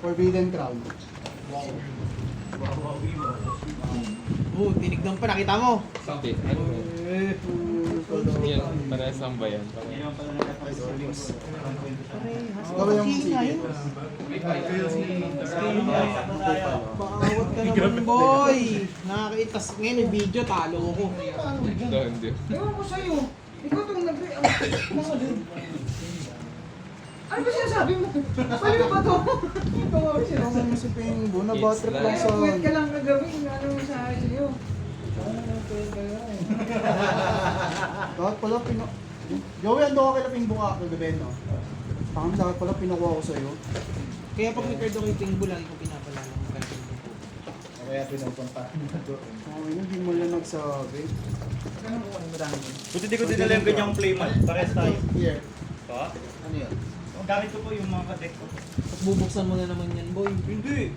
Forbidden Crown. Tinignan pa, nakita mo. Hindi, ano ba? Yan, parehas lang ba yan? Ikaw ba yung sige? Paawat ka naman, boy. Nakakaitas ngayon yung video, talo ko. Hindi. Ewan ko sa'yo. Ikaw itong ano ba sinasabi mo? Paano ba ito? Ikaw ba Ano sinasabi? mo si Pingbo? Nabatrip lang Kaya sa... puwet ka lang kagabi. Ano mo sa akin sa'yo? Bakit pala Joey, ando ka kay Pingbo ka kagabi, no? Pakam sa akin pala pinakuha ko sa'yo. Kaya pag may card ako yung Pingbo, lagi ko pinapalala mo kaya Pingbo. Kaya pinupunta. Oh, hindi mo lang nagsabi. Buti di ko dinala yung ganyang play mat. Parehas tayo. Here. Pa? Ano yun? Gamit ko po yung mga kadek ko. Tapos bubuksan mo na naman yan, boy. Hindi.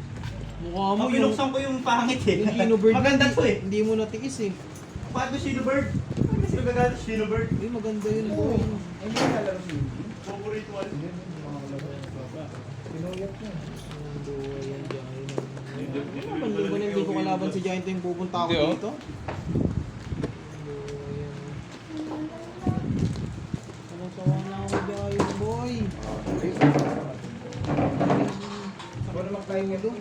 Mukha mo Ang binuksan ko yung pangit eh. yung Kino Bird. Maganda to eh. Hindi mo natiis eh. Paano Shino Bird? Paano sila gagalit Shino Bird? Uy, maganda yun, boy. Ay, hindi lalaro si Yuki. Favorite one. Pinuyat niya. Mundo, ayan, Giant. Ano naman linggo na hindi ko kalaban si Giant yung pupunta ako Hindi, oh. dito? Mundo, ayan. Sawa na ako Giant, boy. Wala naman kayo nga doon.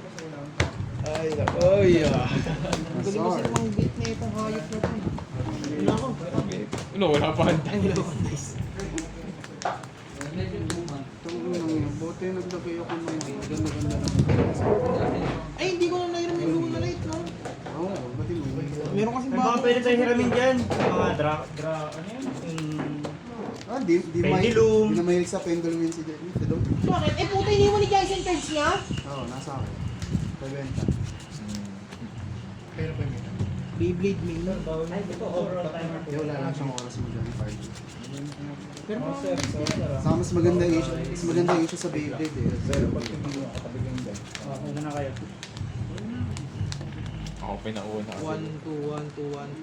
Ay, Ay, ah. Ang galing kasi namang beat na itong hayop na to. Wala ako. Ano, wala pa handa. Ay, wala akong dice. Itong unang yun. Buti naglagay ako ng ganda-ganda lang. Ay, hindi ko na nairam yung Luna Light, no? Oo, ba't mo yun? Meron kasing May mga pwede tayo hiramin dyan. Mga ano yun? Ah, di Pendulum. Di na mahilig sa pendulum yun si Jeremy. Si Dom. Bakit? Eh, puta, hindi mo ni Jason cards niya? Oo, nasa akin. Pabenta. Beyblade Main. Ay, ito overall timer. Eh, wala lang siyang oras mo dyan, party. Pero Saka mas maganda issue sa Beyblade eh. Pero pag hindi mo katabigyan dyan. Una na kayo. Ako pinauna. 1, 2, 1, 2, 1,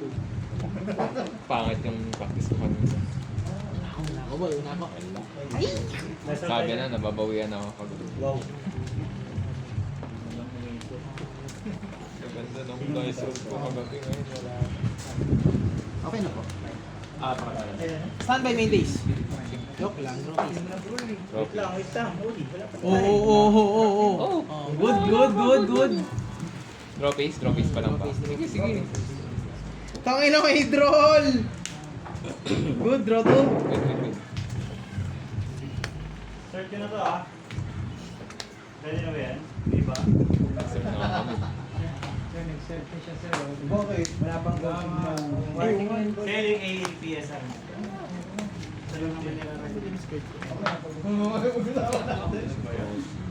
2. Pangit yung practice ko kanina. Wala ko ba? Wala ko. Ay! Sabi na, nababawian ako pag... Wow. Ganda ng dinosaur ko kagabi ngayon. Wala. Okay na po. Pakatalan. Standby main days. Joke lang, Rocky. Wait lang, wait lang. Holy, wala pa. Oo. Good. Draw face pa lang pa. Sige. Tangin na may droll! Good, draw to. Good. Start ko na to ah. Ready na ba yan? Di ba? Kasi mga kami. Bakit? Wala pang Selling APSR. Salo naman nila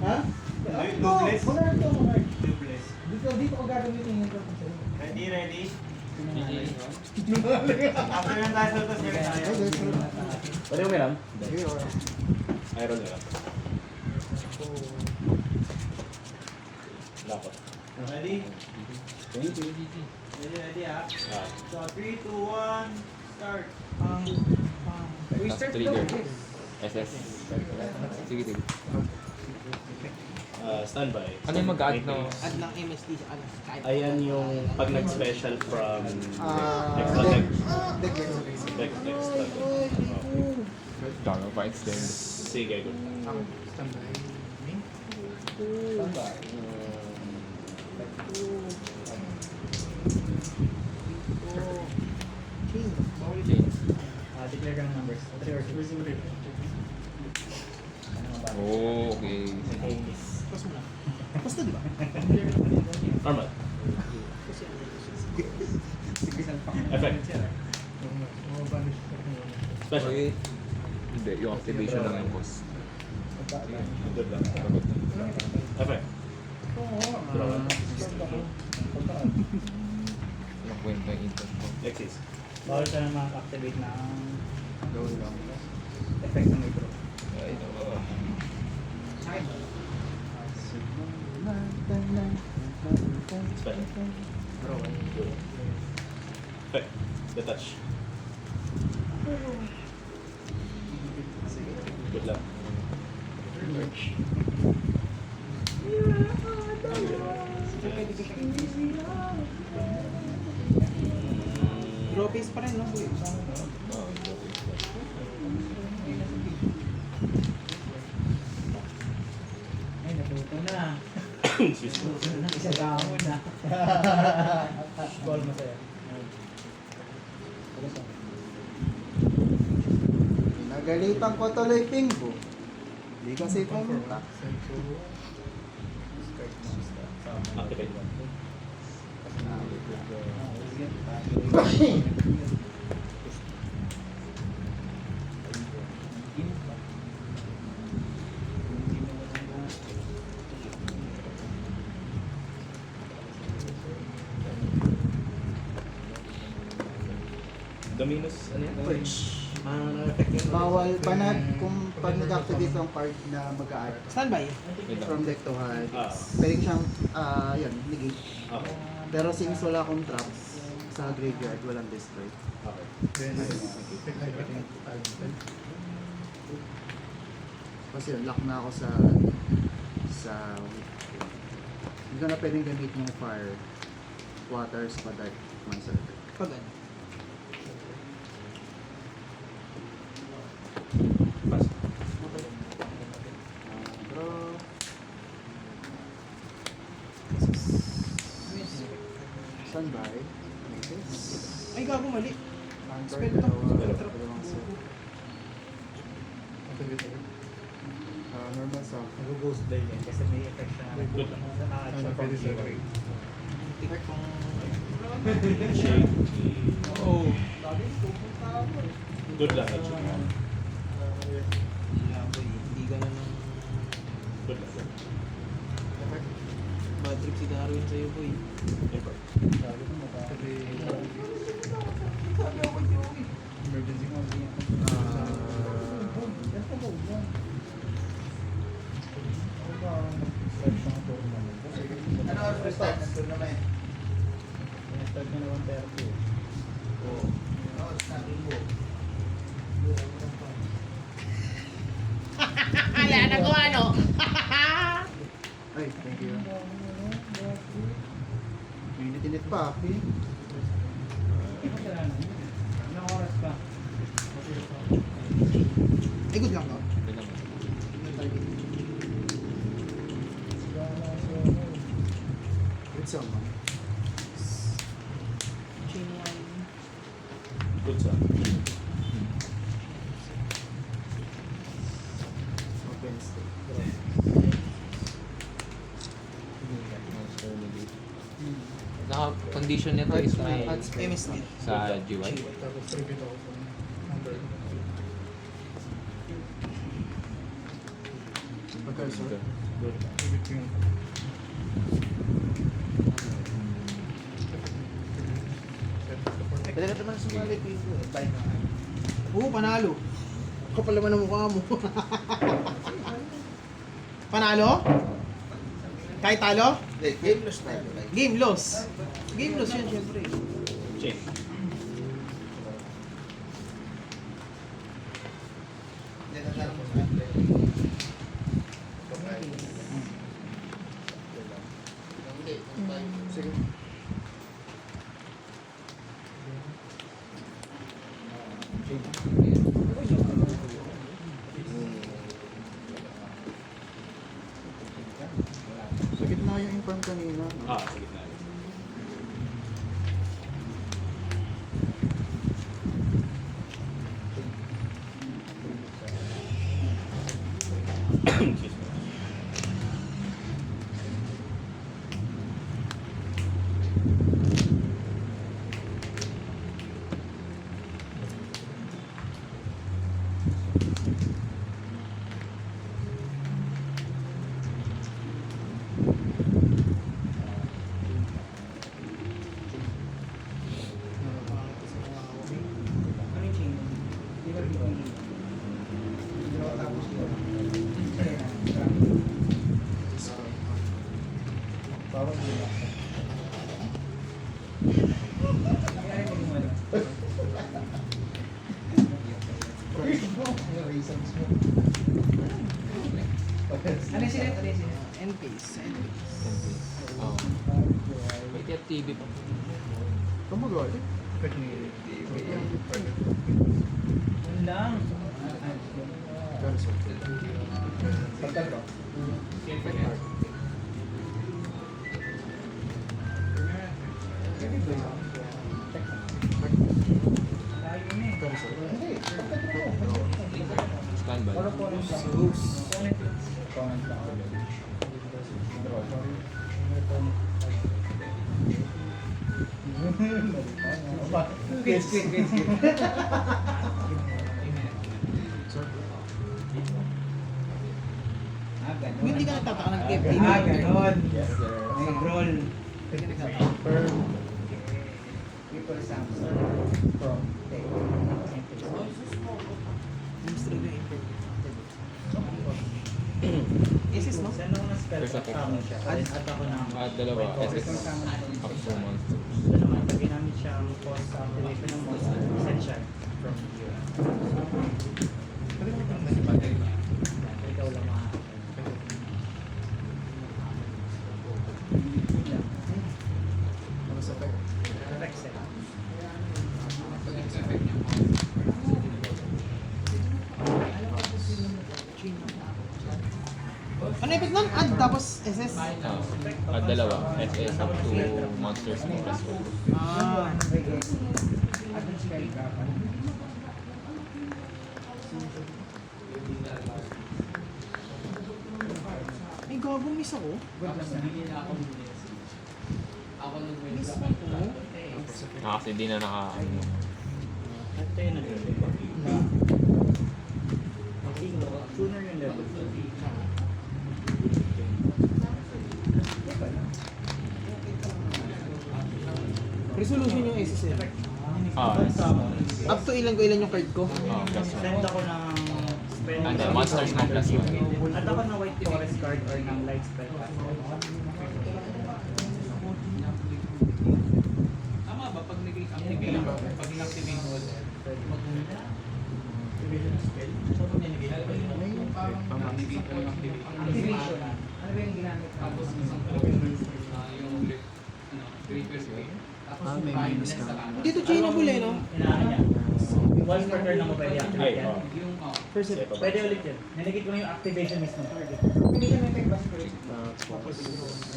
Ha? Dubles. Wala ito. Dubles. Dito ko gagamitin yung Ready? After ng tayo sa start tayo. Pwede mo lang? Okay, alright. Iron na lang. Dapat. Ready? Thank you. Ready ah. So 3, 2, 1, start. Tapos trigger. SS. Sige. Standby. Ano yung mag-add na? Add ng MSD sa ano. Kahit Ayan yung pag nag-special from extra Deck. deck. Deck. Extra deck. Dami pa extend. Sige, good. Declare ka ng numbers. 3 or 6. Oh, okay. Basta mo lang. Basta di ba? Normal. Effect. Special. Hindi, yung activation lang yung boss. Good lang. Effect. Draw one. Walang kwenta yung input ko. Exist. Bawal ka na mag-activate ng Gawin lang. effect ng micro. Ay, no. Special. Good. Effect. Detach. Good luck. Draw face pa rin, no? Boy? Oh, Ay, natuto na. Excuse me. Natuto na. Isa gamon na. Ball masaya. Pinagalitan ko tuloy Pingbo. Hindi kasi pumunta. Activate mo. Dominus, ano yan? Perch. Na-effect yun. Bawal banat kung pag nag-activate ang card na mag-a-art Standby. wait lang. from deck to hand. Ah. Pwede siyang, yun, negate. Okay. Pero since wala akong traps sa graveyard, walang destroy. Okay. Kasi yun, lock na ako sa hindi ko na pwedeng gamitin yung fire, water, spa, dark, monster. Pag ano. Pass. Draw. Standby. Ay, gago mali. Number, Spell to. dalawa, Spell to. dalawang set. Normal sound. Nag-ghost dive yan kasi may effect siya na Good. sa nakachop. Tik kong... Shake. Oh. Good lang, actually. Yeah, boy. Hindi ganun ng... Good lang. Bad trip si Darwin sa'yo, boy. Effort. Ano oras pa start? Nandun naman eh. Start na naman 30. Oo. Oo, starting mo. Wala na ko ano. Ay, thank you. Init-init pa. Anong oras pa? Ay, good lang ka. Wait lang. Good someone. Chain one. Good sir. Open state. Naka-condition nito is may MSD. sa GY. Okay, sir. Good. Pwede ka naman sumali dito eh. Bye na. Oo, panalo. Kapal naman ang mukha mo. Panalo? Kahit talo? Game loss na yun. Game loss. Game loss yun, syempre. Chain. Hindi na lang mo sa akin. Sige. Sa gitna yung inform kanina. No? Ah, sige na. Excuse me. Ano yung chain? Hindi ba pipili? Hindi ba tapos yun? Kaya na. Bawal din ako. Kaya ay maging wala. Yung reasons mo. Ano sila? Ano sila? N-Pace. Oh. Wait, yung TV pa. Kamagali. Yun lang. Cancel. Pagkano? Cancel. Hindi, pagkano mo. Standby. Wala po rin siya. Comment lang ako. Quits. Kung hindi ka nagtataka ng KFT. Ganon. Yes, sir. Nag-roll. Confirm. People Samsung from Tech. Isis, no? Saan ako na-spell? First attack. Tama siya. At ako na. Dalawa. SS. Up to monster. Ito naman, pag ginamit siyang post activation ng monster, send siya from here. Ikaw lang Ano sa effect? Effects eh. Ano effect nun? Add tapos SS? Dalawa. SS up to monsters mo. Ah. Ay, gago, miss ako. Miss ako. Kasi di na naka... Ito yun ang level. Sooner yung level. Resolution yung SS eh. Up to ilan yung card ko? Plus Send ako ng spell. And then monsters mo plus 1. At ako ng white forest card or ng light spell card. Tama ba pag nag-activate pag in-activate mo activation spell? So pag nilagay yung parang activate mo yung activate. Activation. Ano ba yung ginamit? Tapos isang yung creeper spell. Tapos yung may prime minus sa ka. kanan. Dito chainable eh, no? Inaano niya. Once per turn ako pwede activate yan. Yung First step. Pwede ulit yun. Nilagay ko lang yung activation mismo. Activation effect ba siguro?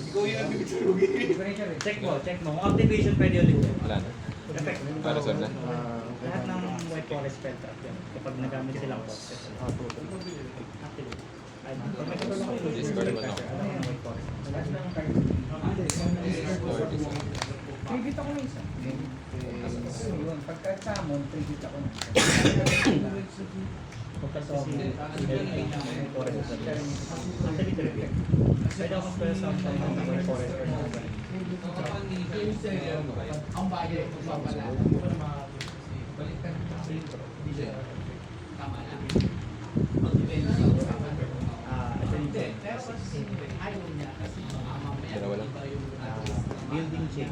ikaw yung activate sa rugi. Check mo. Kung activation pwede ulit yun. Wala na. Effect. Para sa na. Lahat ng white forest spell trap yan. Kapag nagamit silang box. Activate. Ay, pag nagkaroon ako yung Discard mo na. ano yung white forest. Tribute ako ng isa. Yun, pagka summon, tribute ako ng isa. Pagka-summon, white forest spell. Activate effect. Pwede akong spell summon ng white forest or ng Ang bagay ito sa pala. Balikan tama na. ito yung Ayaw niya kasi Dalawa lang. building chain.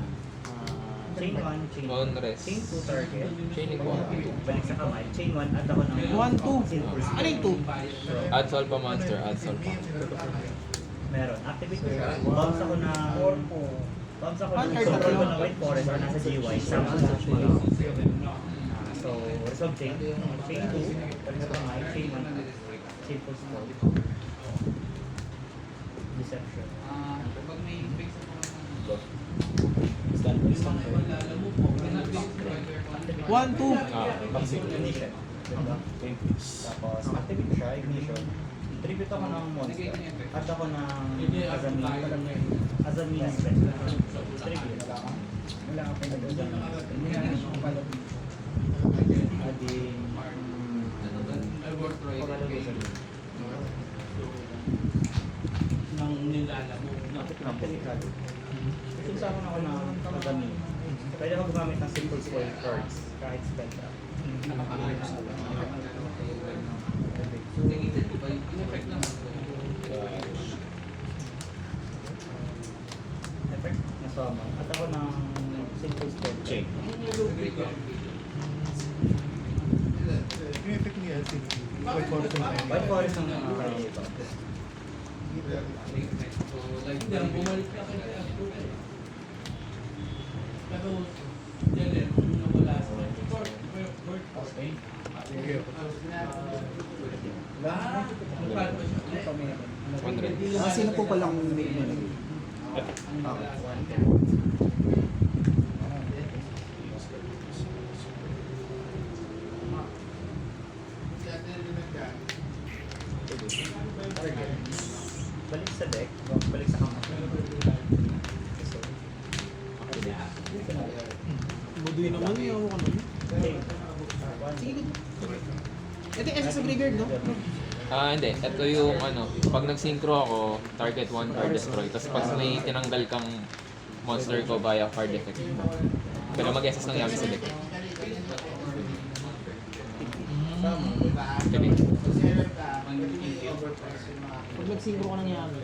Chain 1, chain 2. On rest. Chain 2 target. Chaining ko. Balik sa kamay. Chain 1 at ako ng 1, 2. simple spell. Ano yung 2? Add solve pa monster. Add solve pa. Meron. Activate ko siya. Bounce ako na... Bounce ako One na card control ko na na white forest or nasa GY. Sama sa GY. So, resolve chain. Chain 2. Balik sa kamay. Chain 1. Simple spell. Deception. Pag may fix ako Stand. mo po, 1, 2. Ignition. Diba? Tapos, activate siya. Ignition. Tribute ako ng monster. At ako ng Azami spell. Tribute. Wala ka pinag-usan. Adding... nang nilalamo. Activate. Isasama na ako ng Azami. Pwede ako gumamit ng simple spoil cards kahit spell trap. Effect na summon. At ako ng simple spell chain. Yung effect niya, white forest and White forest ng ito. So, like, yan, bumalik na kayo kay Abdul. Pero, yan din, nawala sa Bert. Okay. Magkano ba siya? 100. Sino po palang may Balik sa deck, balik sa kamay. So, Budoy naman, yawa ka naman. okay. Sige, good. Ito yung SS sa graveyard, no? Hindi. Ito yung ano, pag nag-synchro ako, target 1 card destroy. Tapos pag may tinanggal kang monster ko via card effect. Pero mag-SS lang namin sa deck. Okay. Pag nag-synchro ka nangyari.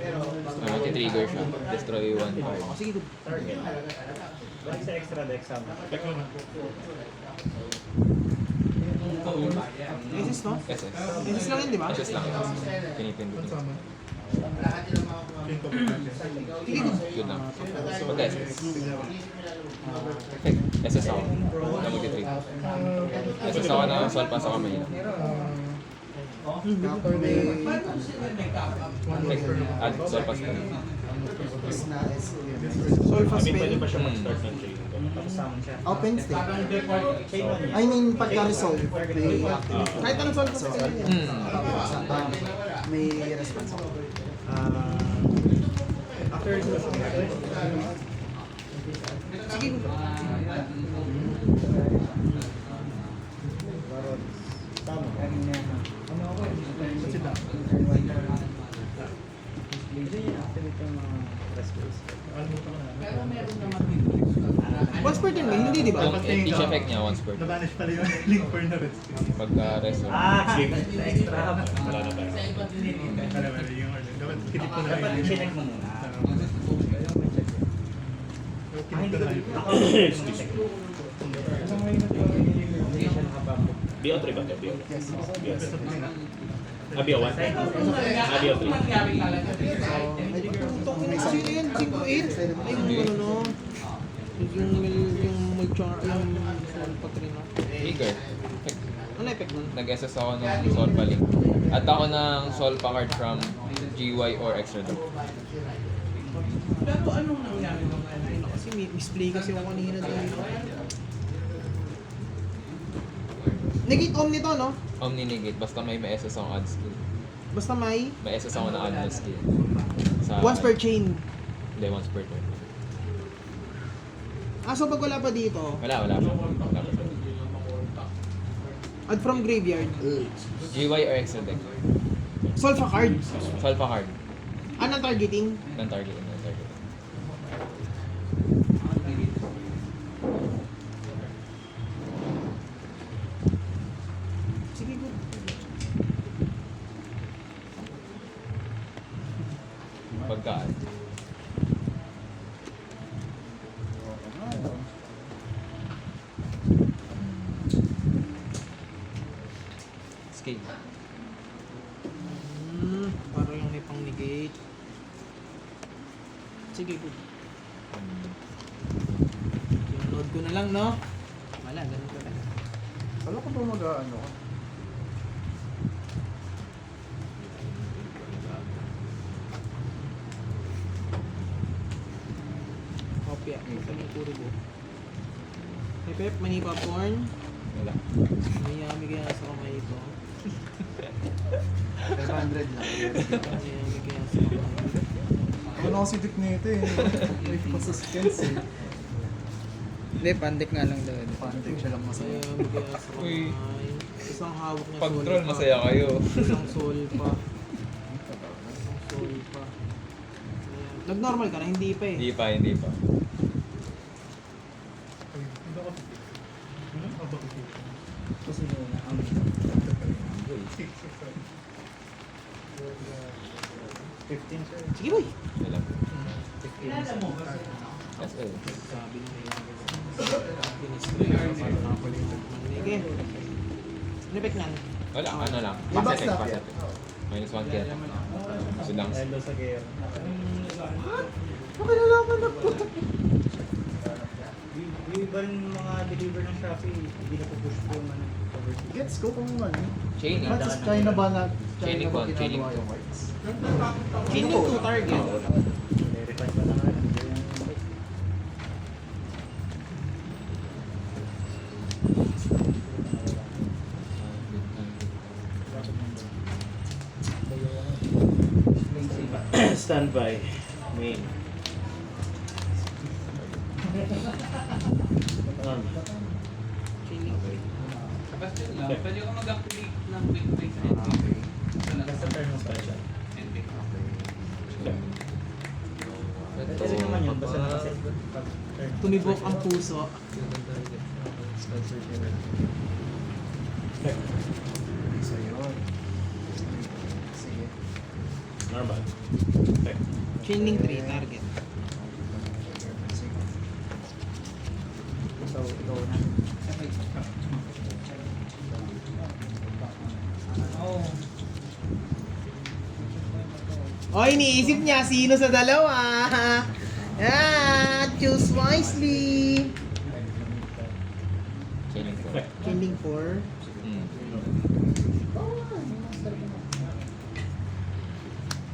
Mati-trigger siya. Destroy 1 card. Oh, sige, good. Target. Balik sa extra deck sa SS, no? SS. SS lang yun, di ba? SS lang. Pinipindot. Sige, good. Good lang. Pag-SS. Okay. SS ako. Na mag-trigger. SS ako na solve pa sa kamay. After may Okay. Add solve pa sa kamay. na Solve fast I mean, pwede spell. pa siya mag-start ng chain. Tapos summon siya. open state. Chain 1 yan. I mean, pagka-resolve, may activate. Kahit anong solve fast spell yan. May response ako. After resolution, Sige, good. Once per turn, hindi, di ba? Yung each effect niya once per turn. Nabanish pala yung link for na rin. Pagka-resolve. chip. Extra. Wala na tayo. Wala, yung order. Dapat kinip ko na Dapat rin. chinek mo muna. Kinip ko na rin. Ako, check. Hindi siya nakapapok. BO3 ba? BO3. Yes. BO1? BO3. Kasi yun, 5-8. Ay, yung ano, no? Yung mulchar, yung sol patrino. Trigger. Ano effect nun? Nag-SS ako ng Sol Balik. At ako ng Sol pa card from GY or extra deck. Pero anong nangyari nung ano? Kasi misplay kasi ako kanina doon. Negate om nito, no? Omni-negate. Basta may SS akong add skill. Basta may May SS ako na add skill. Sa, once per chain. Hindi, once per turn. So pag wala pa dito, Wala pa. Wala pa. add from graveyard. GY or extra deck. Solve a card. Sol pa card. Anong targeting? Ng target. Sige, good. Pagka-add. Scale. Parang yung may pang negate. Sige, good. Load ko na lang, no? Wala, ganun ka lang. Alam ko ba mag-ano ka? Kopya. Ito yung puro ko. Hey, Pep, mani popcorn. Wala. Mayami kaya sa kamay ito. 500 lang. Mayami kaya sa kamay. Ako na kasi dik nito eh. May pa-suspense eh. Hindi, pandik nga lang daw. Pantik siya lang masaya. Mayami kaya sa kamay. Uy. Isang hawak niya Pag soul troll, pa. masaya kayo. Isang soul pa. Isang soul pa. Ayan. Nag-normal ka na, hindi pa eh. Hindi pa. Kasi muna ang 15, sir. Sige boy! Wala. 15. SL. Sabi na may Pinisplay ko para nakakulitan. Sige. Ano effect nan? Wala, ano lang. May Pass effect, backstab pass yan. effect. -1 kaya. So lang. Dahil daw sa gera. Okay na lang ako na po. Yung iba rin mga deliver ng Shopee, hindi na pupush po yung ano, overseas. Gets ko kung ano. Chaining. Ba't sa China ba na Chaining China ba ko, chaining ginagawa ko. yung whites? Chaining to target. Verify pa na nga lang. Standby. Main. Chaining 3. Basta yun lang, pwede ka mag-activate ng quick break sa ending. Basta turn mo special. Ending. Pwede naman yun, basta nakaset pag turn. Tumibok ang puso. So yun. Sige. Normal. Okay. Chaining 3 target. So, ikaw na. Oh, iniisip niya sino sa dalawa. Ah, choose wisely. Chaining ko. Chaining 4. Mm.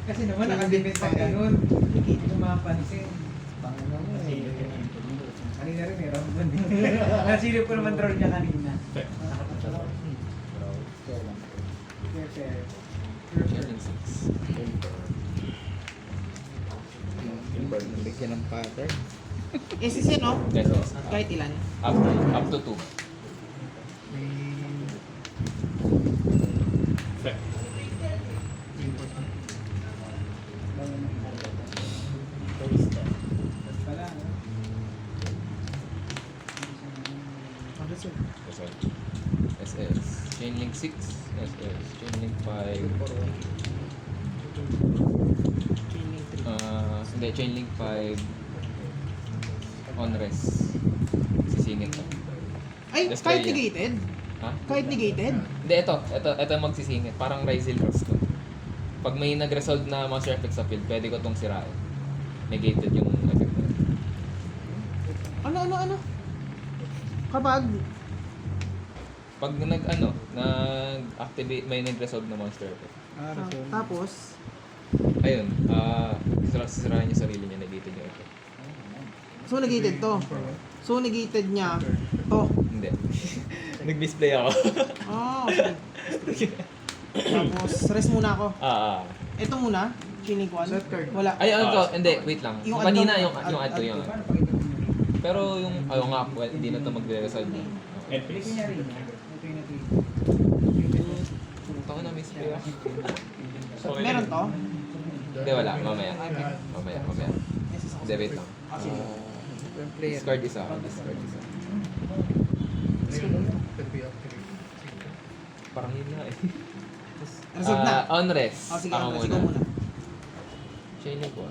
Kasi naman nakadepend sa ganun. Hindi mo mapansin. Pangalawa mo Kasi eh. yun yung input mo. Kanina rin meron doon. Nasilip ko naman draw niya kanina. Fair. Chaining 6. Bigyan ng pattern. SS yan, no? Yes, yes. Kahit ilan. Up to 2. Okay. Wala. SS. Chainlink 6. SS. Chainlink 5. Chaining 3. Hindi, Chainlink 5. On-res. Sisingit to. Ay, Destroy kahit yan. negated? Ha? Kahit negated? Hindi, ito magsisingit. Parang Ryzel Cross to. Pag may nag-resolve na monster effect sa field, pwede ko tong sirain. Negated yung effect na. Ano? Kapag Pag nag-activate, may nag-resolve na monster effect. tapos Ayun, sisirain niya sarili niya, negated yung effect. so negated to. So negated niya to. Hindi. Nag-misplay ako. Oh, okay. Tapos rest muna ako. Ito muna, chaining 1. Set card. Wala. Ay, hindi, wait lang. Yung Yung kanina, add yung to- add to yung Paano pag ito mo? Pero yung, nga, well, hindi na ito magre-resolve. And Click please. niya rin. Ito yung natin. Ito ko na misplay ako. Meron to? Hindi, wala. Mamaya. Hindi, wait lang. Yung player. Discard isa. Parang yun nga eh. Resolve na. On-res. Oh, sige, Ako ikaw muna. Chaining ko.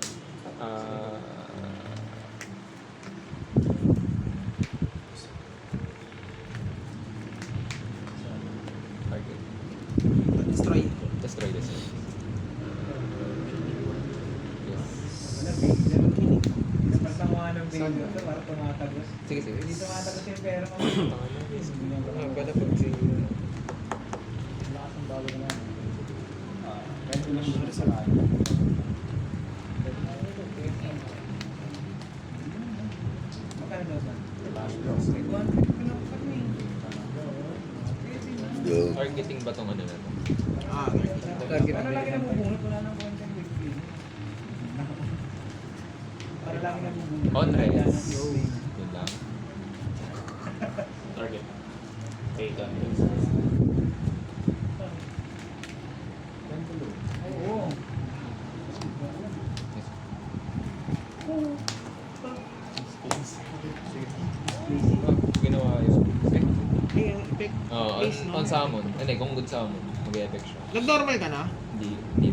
Target. Destroy. Destroy this. Yes. Napagtanguhan ng video ito para tumatagos. Sige. Hindi tumatagos yung pera mo. Pala pag sige. Lakas ng bago na lang. Ganito lang siya sa lahat. Magkano daw ba? Last draw. May 150 ko lang kami. Targeting ba tong ano na to? Target ano lagi na bubunot? Wala nang content with you. Para lagi na bubunot. On-res. Yun lang. Target. Okay, done. Oo. Ginawa yung effect. Ay, ang effect. Please, no? On summon. Hindi, kung good summon, mag-effect siya. Nag-normal ka na? Hindi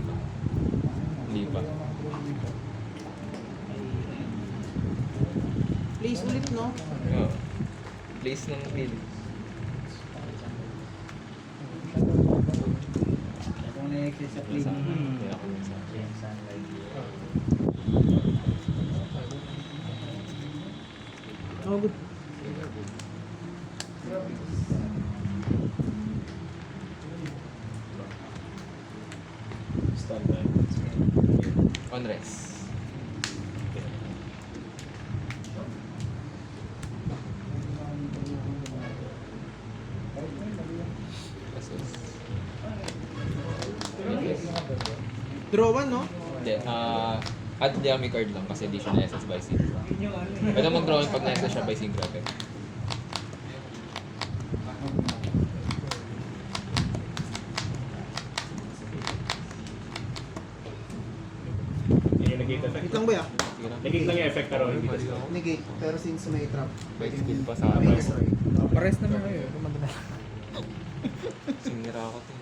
pa. Please ulit, no? Place ng field. Kung na excess sa clean. Kaya ako minsan. Sunlight. Oh, good. Standby. On rest. Asus. Draw 1, no? Hindi, add dummy card lang kasi di siya na-SS by synchro. Pwede mag-draw pag na-SS siya by synchro effect. Yun yung negate effect. Wait lang ba ya? Sige lang. Negate lang yung effect pero hindi ko Negate, pero since may trap, By skill pa sa may destroy. Pares naman kayo. Sinira ako to.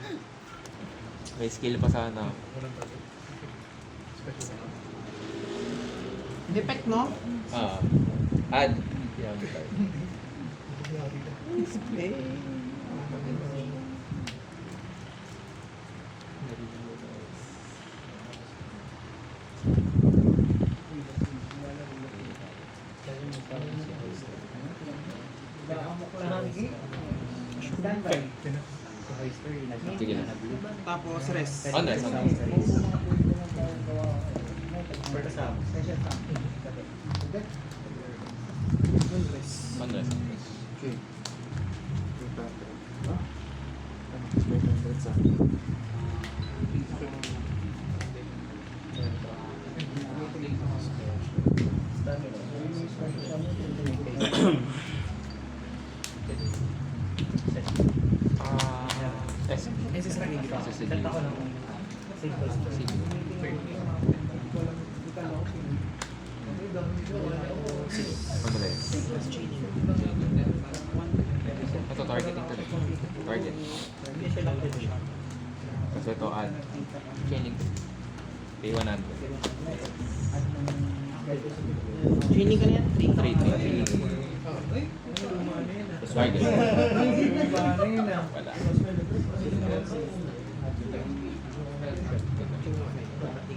May skill pa sana. Defect, no? Add dummy card. Sige lang. Tapos rest. On rest, on rest. On rest. On rest, on rest. Okay. S. SS na rin. Set ako ng simple story. Sige. On rest. Ito targeting to target. Hindi siya lang din siya. Kasi ito add. Chaining to. Pay 100. Training ka na yan? 3. Target. Wala.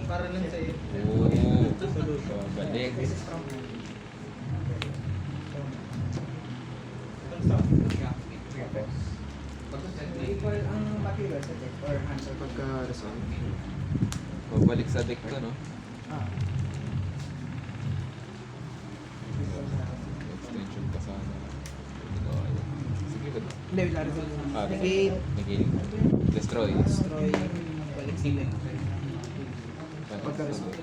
Para lang sa'yo. Oh. Balik. Equal ang material sa deck or answer. Pagka-resolve. Babalik sa deck to, no? Extension pa sana. Ginawa niya. Sige, good. Hindi, wala rin. Negate. Negate. Destroy. Destroy. Balik sila. Pagka-resolve.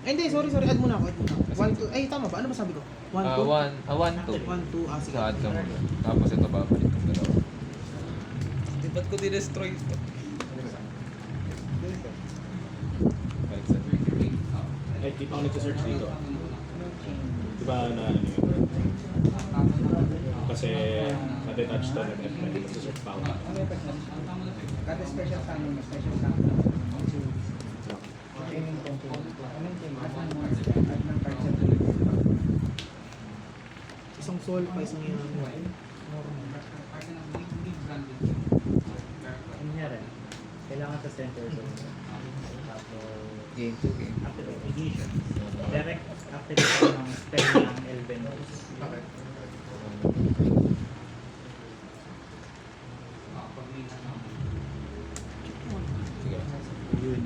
Ay, hindi. Sorry. Add muna ako. 1, 2. Ay, tama ba? Ano ba sabi ko? 1, 2. 1, 2. 1, 2. Ah, sige. Sa add ka muna. Tapos ito babalik ng dalawa. Ba't ko di-destroy ito? Balik sa deck. Eh, di pa ako nagsa-search dito. Di ba na ano yun? Kasi na-detach to ng F9. Nagsa-search pa ako. Kada special summon, special summon. Training control. Anong team? Add ng monster, add ng card sa team. Isang soul pa, isang yun. Kunyari, kailangan sa center zone. Tapos, Game to game. activate ignition. Direct activate ng spell ng Elven Rose. Okay. Sige. Yun.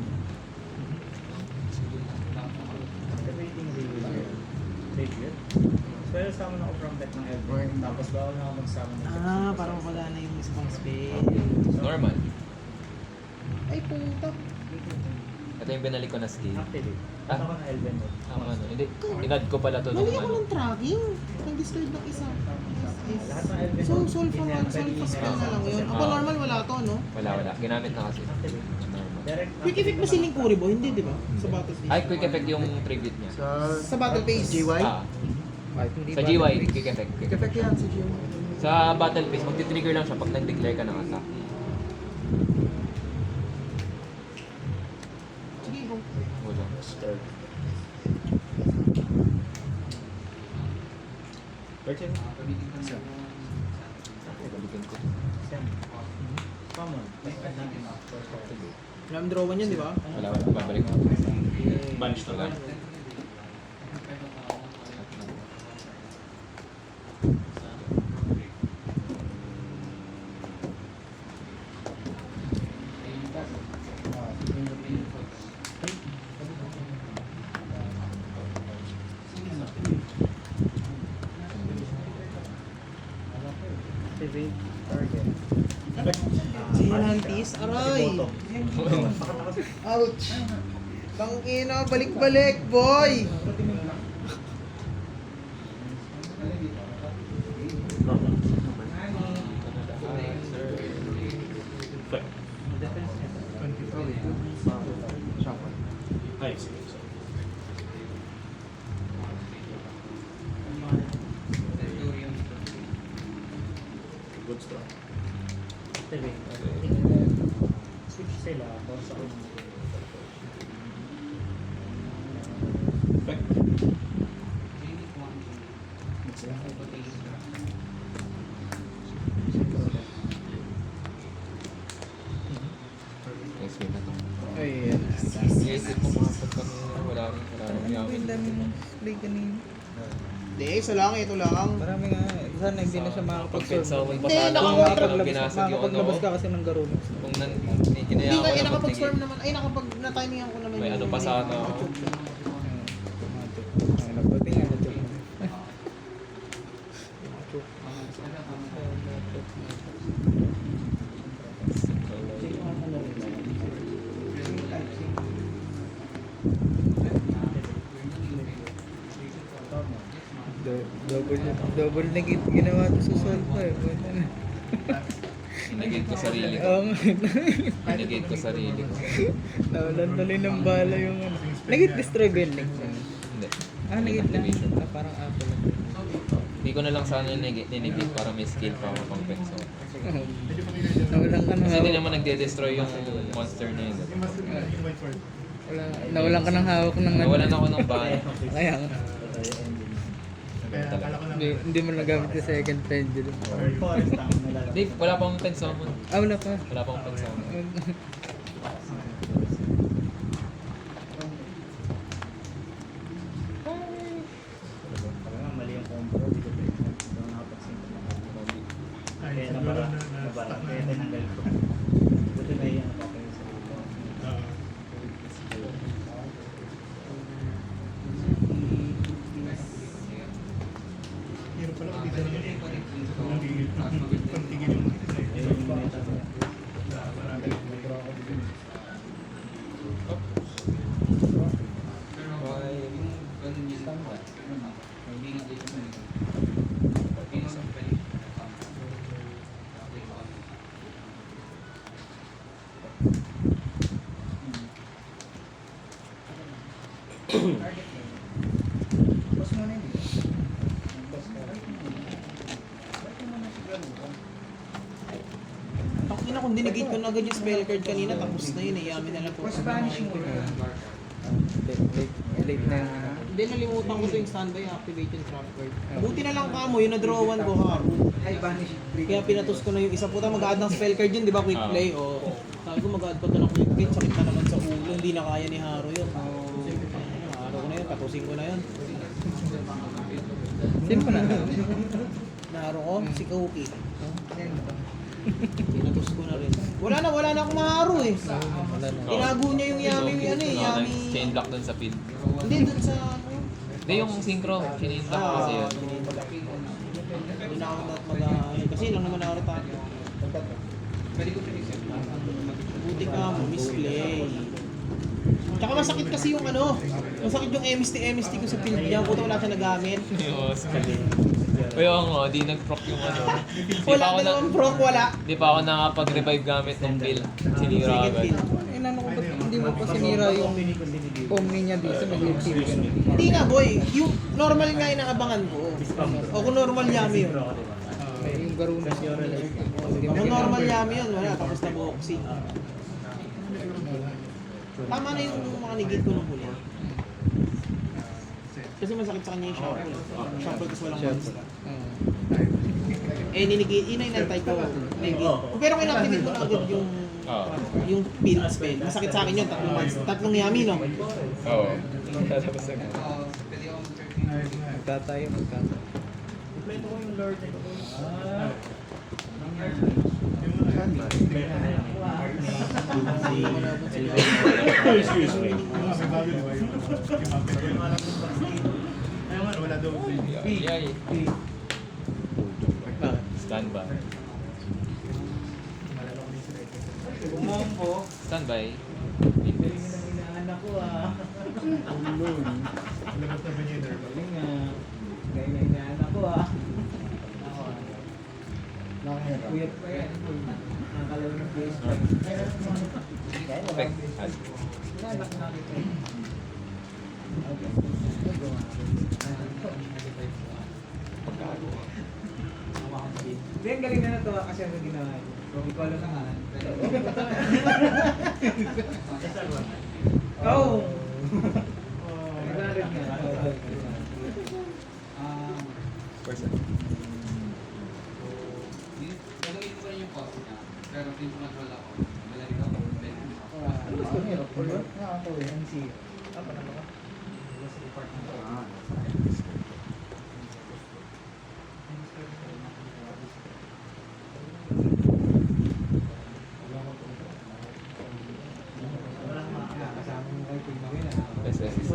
Activating Rapier. Spell summon ako from deck ng Elven. Tapos bawal na ako mag-summon ng Ah, parang wala na yung isang spell. Normal. Ay, puta. Ito yung binalik ko na skill. Activate. Ah. Ako ng Elven Rose. Ano? Hindi. Inad ko pala to nung Mali ako ano. ng tracking. Nag-destroy ng isa. Lahat ng Elven So, Rose, soul fa spell na lang yun. Ako normal wala to, no? Wala. Ginamit na kasi. Activate. Normal. Direct Quick effect ba si Link Kuribo? Hindi, di ba? Sa battle phase. Ay, quick effect yung tribute niya. Sa battle phase. GY? Ah, sa GY, quick effect. Quick effect yan si GY. Sa battle phase, magti-trigger lang siya pag nag-declare ka ng attack. Sige, go. Wala. Start. Virgin. Balikan ko. Send. Common. Activate. Alam drawan yun, di ba? Wala, babalik ako. Banish na lang. Activate target. Si Lantis, aray! Boto. Ouch! Tangina, balik-balik, boy! Flex. Defense niya. Ay, sige. Sorry. Good start. Activate. Switch sila. Bounce ako. Flex. Next game na to. Ay, Iisip ko mga pag kami wala rin yakin. Ang dami mong play kanina. Hindi, isa lang, ito lang. Marami nga. Sana hindi na siya makakapag-serve. Pagpetsa ko Hindi, pasada ko nakakontra- binasag yung ano ko. Makakapaglabas ka kasi ng Garunex. Kung Hindi kinaya nga, ko na nakapag-storm naman. Ay, na-timingan ko naman. May yung- ano pa sana ako. Ang nagpati nga na joke. Double negate ginawa to sa Solva eh. Negate ko sarili ko. Oo nga. Negate ko sarili ko. Nawalan tuloy ng bala yung ano. Negate destroy ba yun? Hindi. Ah, negate lang. Activation. Ah, parang apple lang. Hindi ko na lang sana ninegate para may skill pa ako pang penso. Nawalan ka ng Kasi hindi hawak. naman nagde-destroy yung monster na yun. Nawalan ka ng hawak ng ano. Nawalan ako ng ban. Kaya nga. Talaga. Hindi mo nagamit yung second pendulum. Forest ang nalalabas. Hindi, wala pang penso mo. Ah, wala pa. Wala pang penso mo. Mali yung combo. Hindi ko nakapag-sync ng combo. Kaya nabara. Kaya tinanggal ko. Buti na yan ako kayo sa ito. Tangina, kung dinigate ko na agad yung spell card kanina, tapos na yun eh. Yamin na lang po. Late na yung ano. Hindi, nalimutan ko sa yung standby, activate yung trap card. Buti na lang kamo, yung na-drawan ko ha. Ay, vanish. Kaya pinatos ko na yung isa. Puta, mag-add ng spell card yun, di ba? Quick play. O, sabi ko mag-add pa to ng quick play. Sakit na naman sa ulo. Hindi na kaya ni Haro yun. Haro ko na yun. Tatusin ko na yun. Sino pa na? Naharo ko, si Kauki. Pinatos ko na rin. Wala na akong maharo eh. Wala na. Tinago niya yung Yami, ano eh, Yami. Chain block dun sa field. Hindi, dun sa ano. Hindi, yung synchro. Chininta ko kasi yun. Hindi na ako kasi lang naman nakarata. Buti ka mo, misplay. Tsaka masakit kasi yung ano, masakit yung MST ko sa field niya. Puta, wala siya nagamit. Yes, pali. Uy, oo nga, di nag-proc yung ano. Wala na naman proc, wala. Di pa ako nakapag-revive gamit ng build. Sinira Second agad. field. Eh, nano ko ba't hindi mo pa sinira yung omni niya dito? Nag-team ka na. Hindi nga boy, yung normal nga yung naabangan ko. O kung normal Yami yun. Yung Garunex yung Kung normal Yami yun, wala. Tapos na boxing. Tama na yung mga negate ko nung huli. Kasi masakit sa kanya yung shuffle. Shuffle kasi walang monster. Eh, ninigate, inay-nantay ko. Negate. Pero kinactivate ko na agad yung Oo. Yung pin spell. Masakit sa akin yun, tatlong yami, no? Oo. Tapos na. Magkatayo, magkatayo. Kompleto ko yung Lord. Excuse me. Yay. Stand by. Bumombo. Stand by. Inaanak ko Galing Gaya na inaanak ko Kuyat pa yan. Nakakalaw ng place. Effect. Inaanak na kita. Hindi, ang galing na natuwa kasi ang ginawa niya. Kung ikaw lang naman. Oh! Nagalit nga. Person. Gagawin ko rin yung pause niya. Pero dito control ako. Magaling ako. Ano gusto niyo? Polo? Ako MC. Apa na ba? SSC.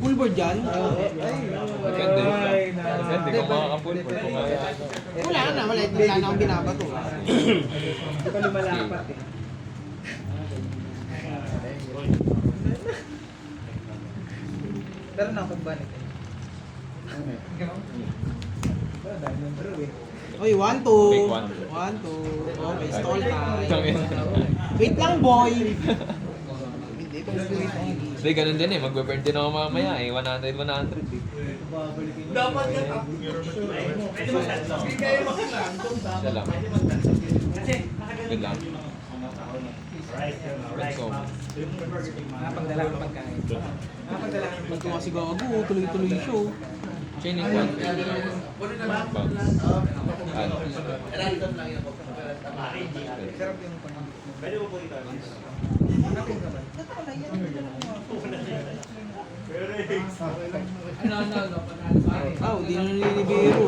Full board dyan? Depende. Depende kung makaka-full board. Kung kaya. Wala na, wala na akong binabato. Hindi pa lumalapat Pero nakapagbanik Diamond Brew Oy, 1-2. Take 1. 1-2. Okay, stall time. Tangin. Wait lang, boy. Hindi, ganun din eh. Magbe-burn din ako mamaya eh. 100, 100 eh. Dapat yan. Pwede mo tatlo. Siya lang. Good lang. Alright. So, Nakapagdala ng pagkain Nakapagdala ng Ito nga si Gago, tuloy-tuloy show. chaining 1. Bounce. Ano? Sarap yung pang Pwede mo po ito. Nakapin ka ba? Di na nililibero.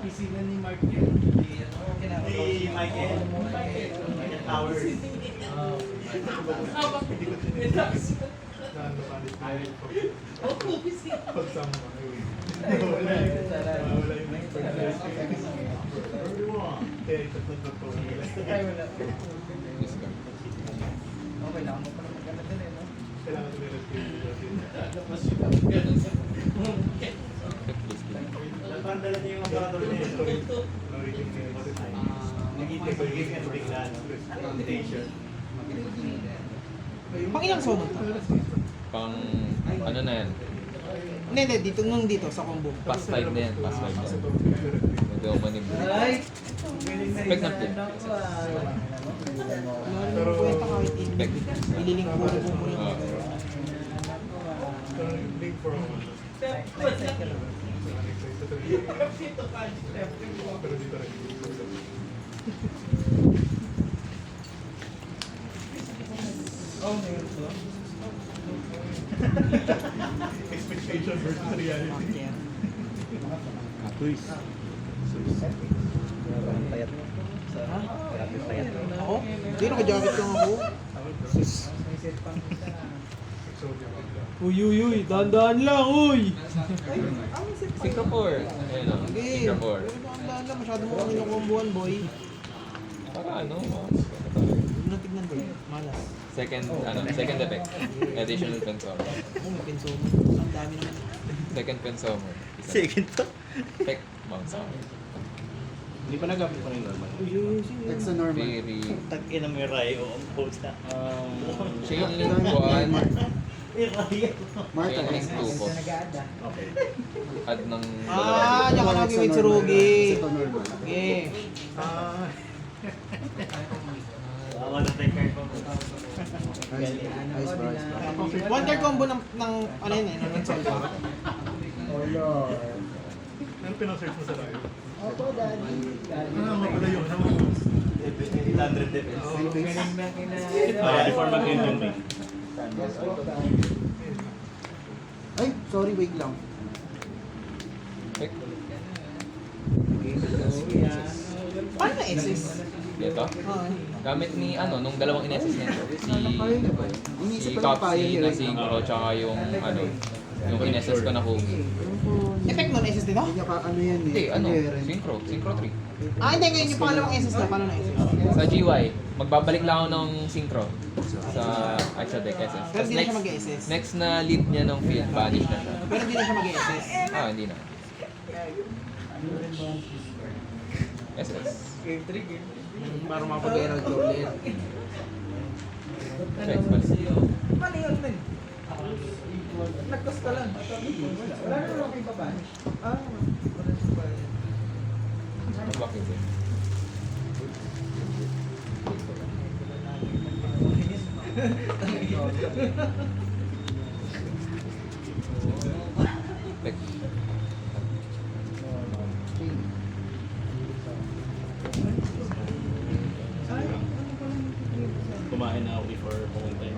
Pisina ni Mark yan. Si Michael. Towers. Discard. Okay lang, mo pa naman ganda din no? Nagpandala niyo yung aparador niya. Nag-itip ko yung bigla. Invitation. Pang ilang sono to? Pang, ano na yan? Hindi, dito sa combo. Pass 5 na yan. Pass 5 na yan. Hindi ako manipulate. Ay! Galing na Spec na play. inaanak ko Wala naman kwenta kahit ililing ko po muna. Oh, ngayon to. Expectation versus reality. Ako? Hindi, naka-jacket lang ako. May set pang isa. Uy, dahan-dahan lang, uy! Singapore. Ayun o. Hindi. Singapore. Dahan-dahan lang, masyado mo kami nakombohan, boy. Para ano? Huwag na tignan, boy. Malas. Second effect. Additional pensomer. May pinso mo. Ang dami naman. Second pensomer. Second to? Effect. Bounce out. Hindi pa nagamit pa rin normal. It's a normal. Very... Tag-ina mo yung Rai o ang post na. Chain link 1. Marta Chain link S. 2 po. Nag-aada. Okay. Add ng Diyan ka nag with Surugi. Ito normal. Okay. Wala tayong card pa. Ice bar, ice bar. One card combo ng ano yun eh, ng insult. Oh Lord. Ano pinasearch mo sa tayo? Opo, Daddy. Ano nga pala yun? 800 defense. Galing na kina... Before mag-end yung ring. Ay, sorry, wait lang. Paano na SS? Dito. Gamit ni nung dalawang inesis nito. Kaya niya ba? Iniisip Si ko lang kaya Copsy niya. na synchro tsaka yung yung inesis ko na Kugi. Effect nun, SS dito? Hindi niya ka ano yan eh. Hindi, Inherent. synchro 3. Hindi, ngayon yung pangalawang SS na, paano na SS? Sa GY, magbabalik lang ako ng synchro sa extra deck SS. Pero Tapos hindi na siya mag-SS. next na lead niya ng field, banish na siya. Pero hindi na siya mag-SS. Hindi na. SS. Para mapag-Herald ka ulit. Check, balik. Paano yun, men? Nagkos ka lang. Wala na lang kayo pa. Bakit eh? Check. Kumain na ako before pumunta yun.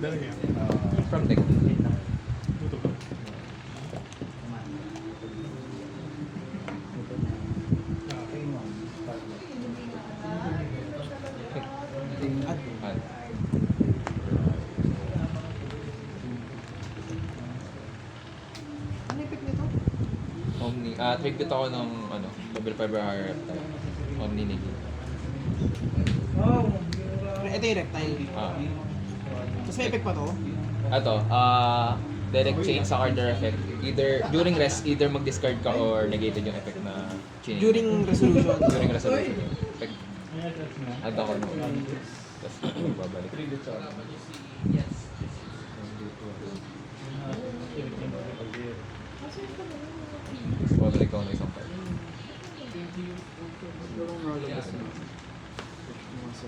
Dali yan. From deck. Tuto ka. Add. Ano effect nito? Omni. Tribute ako ng double fiber higher reptile. Omni Niki. Ito yung reptile. Tapos may effect pa to? Direct change sa card effect. Either during rest, either mag-discard ka or negated yung effect na change. During resolution. During resolution. Effect. Add ako no. Tapos babalik. Tapos babalik ako ng isang card. Siguro nga labas na. Mga sa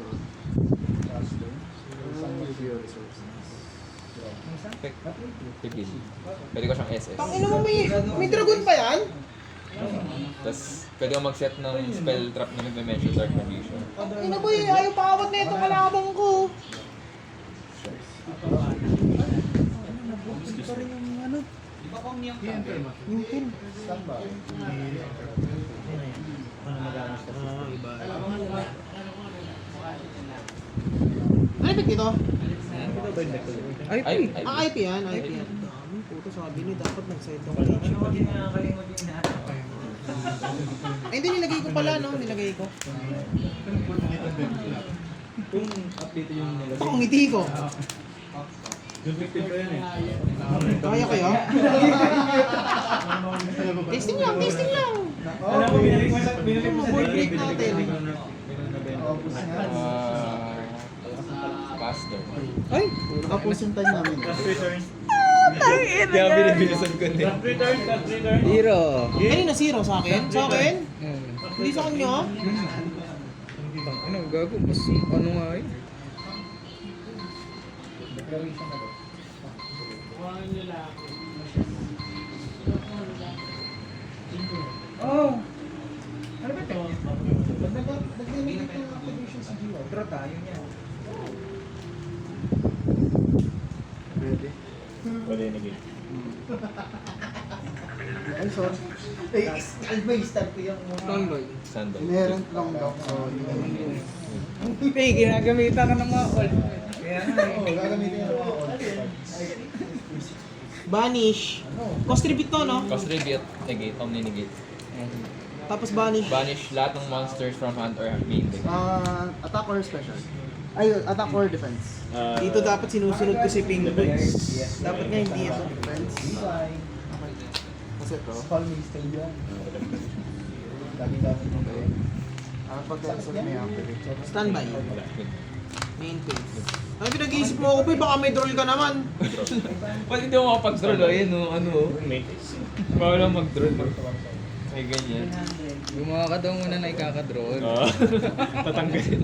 caster. Review resources. Effect. Pipil. Pwede ko siyang SS. Tangina mo, may dragon pa yan? Tapos pwede ko mag-set ng spell trap na nag-mention Dark Magician. Tangina mo, ayaw paawat na itong kalabang ko. Ito rin yung ano? Yung pin. Iba. Ano effect dito? Ay, IP yan, IP yan. Dami, puto sabi ni dapat nag-side ako. Ay, hindi nilagay ko pala, no? Nilagay ko. Kung update yung nilagay. Ako, ngiti ko. Yung 15 pa yan eh. Kaya kaya? Tasting lang, tasting lang. Alam mo, binalik mo sa Board break natin. Caster. Ay! Tapos yung time namin. Last return. Kaya binibilisan ko din. Last return. Last return. Kanina zero sa akin? Sa akin? Hindi sa kanya? Ano, gago? Mas ano nga eh. Oh! Ano ba ito? Nag-limit yung activation sa GY. Draw tayo niya. Ready? Wala yung naging. Ay, sorry. May start ko yung Tonboy. Sandal. Inherent lang daw. So, Hey, ginagamitan ka ng mga all. Kaya nga eh. Oo, gagamitin yung mga all. Banish. Cost tribute to, no? Cost tribute, negate, omni negate. Tapos banish. Banish lahat ng monsters from hand or main deck. Attack or special? Ay, attack or defense? Dito dapat sinusunod ko si Ping Boy. Dapat nga hindi ito. Defense. Kasi ito. Call me still yan. Dami-dami. Okay. Pag-cancel may activate. Standby. Main phase. Ano pinag-iisip mo ako, boy? Baka may drawl ka naman. Ba't hindi ako makapag-draw? Ayun o, ano o. Mate. Bawal lang mag-draw. Ay, ganyan. Gumawa ka daw muna na ikakadraw. Oo. Tatanggalin.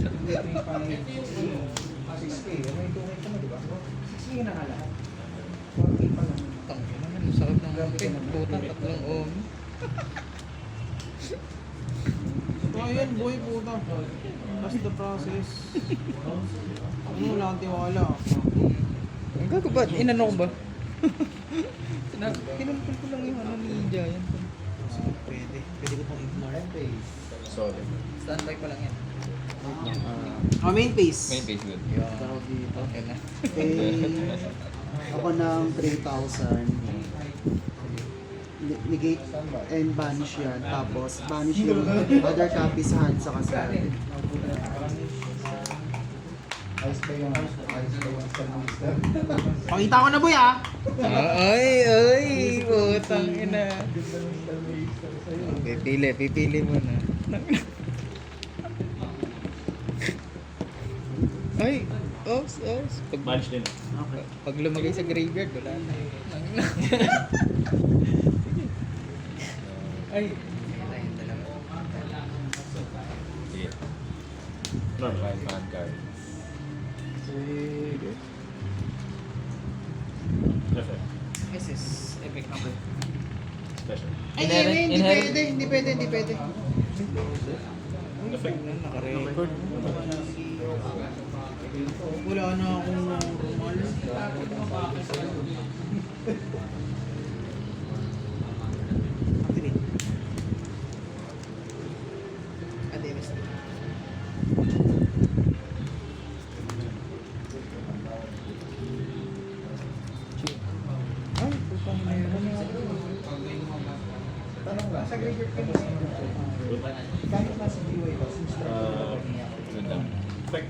6K, may 2K ka na, di ba? 6K na nga lahat. 4K pa lang. Tangin naman, ang sakit ng pig. Puta, tatlong ohm. Ayan, boy, puta. That's the process. Ano, wala kang tiwala. Ang gago ba? Inano ko ba? Kinulpul ko lang yung ano ni Giant. Sige, pwede. Pwede ko pang ignore. Solid. Standby pa lang yan. Main phase. Main phase good. Tawag dito. Okay na. Pay ako ng 3,000. Negate and banish yan. Tapos banish yung other copy sa hand sa kasal. Pakita ko na, boy, ah. Ay, putang ina. Pipili muna. Ay, oops. Bunch din. Pag lumagay sa graveyard, wala na. Ay, ayun talaga. Yeah. Normal. Fan card. Sige. Effect. SS. Epic. Special. Ay, Inherent- hindi inherent- pwede, hindi pwede. Effect. Naka-record. Wala na akong normal. Activate. MSD. Ay, putang ina. Tanong lang, sa graveyard ka na kahit nasa DUI ba, since Good lang. Effect.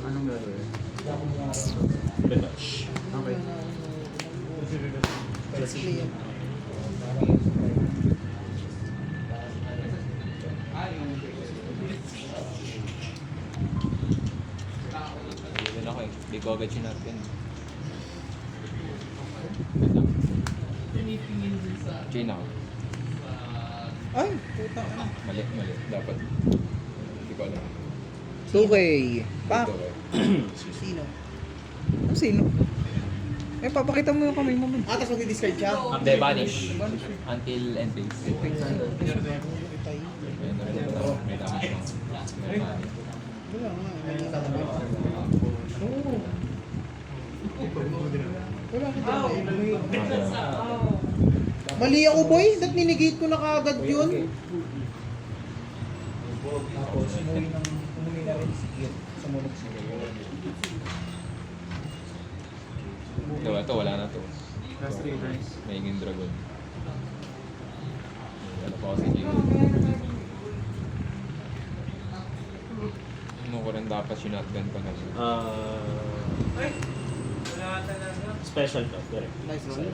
Anong gagawin? Retouch. Okay. Yun ako eh. Di ko agad sinarkin. Chain ako. Ay, putang ina. Mali. Dapat. Hindi ko alam. 2K. Pak. Ito, eh. Sino? Sino? Eh, papakita mo yung kamay mo. man. Ah, tapos mag-discard siya? Hindi, banish. Until end phase. Ayun, may damage mo. May damage. Wala nga. Wala ka Mali ako, boy. That ninigate ko na kaagad yun. tapos umuwi na rin si Kit, sumunod si Ito, wala na to. Last 3 turns. May Hingin Dragon. Ano pa ako sa Gio? Ano ko rin dapat sinatgan pa na siya. Special to. Direct. Nice roll.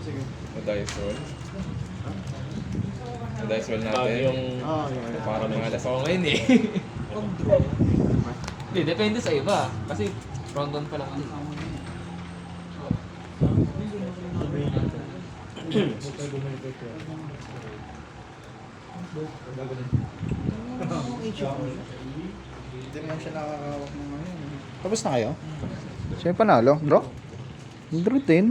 Sige. Na-dice roll. Na-dice roll Pag natin. yung... Yeah. Parang mga alas ako ngayon eh. Pag-draw. Hindi, depende sa iba. Kasi round 1 pa lang. Hindi naman siya nakakawak ng ano. Tapos na kayo? Siya yung panalo? Draw? Draw din.